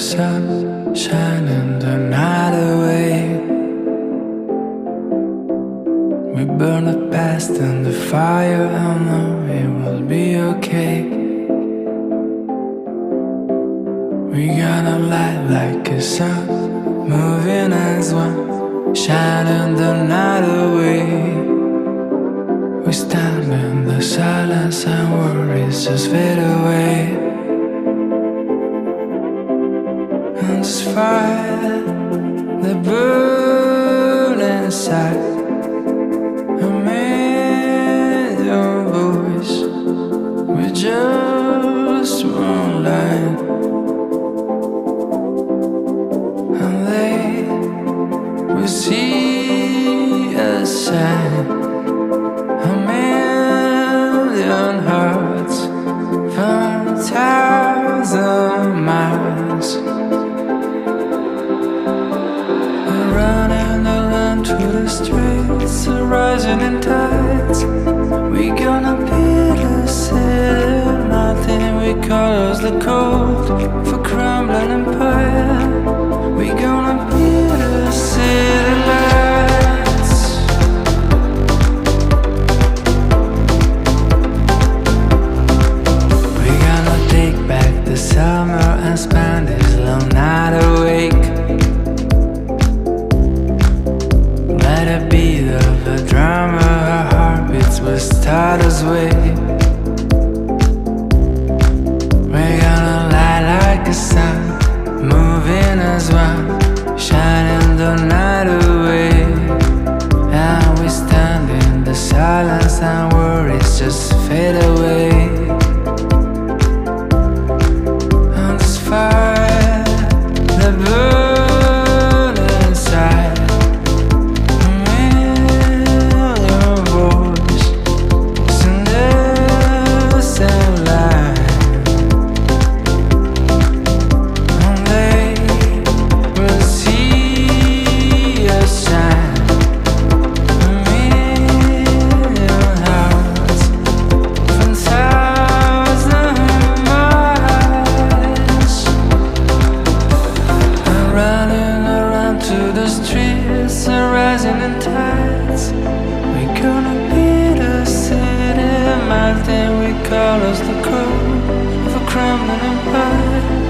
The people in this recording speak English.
sun shining the night away. We burn the past in the fire, I know it will be okay. We gonna light like a sun, moving as one, shining the night away. We stand in the silence and worries just fade away. And this fire that burns inside, a million voices with just one line. And they will see a sign, a million hearts from 1,000 miles. We're running along through the streets, rising in tides. We gonna build a city, nothing we cause the cold for crumbling empire. We gonna build a city lights. We gonna take back the summer and spend this long night awake. Let it beat of a drummer, our heartbeats will start us way. We're gonna light like a sun, moving as one, shining the night away. And we stand in the silence and worries just fade away. And this fire that burns inside, a million voices in the same line. And they will see us shine, a million hearts from 1,000 miles. And running around to the streets and rising in tides. We gonna build a city, mountain we call us the crow of a crumbling empire.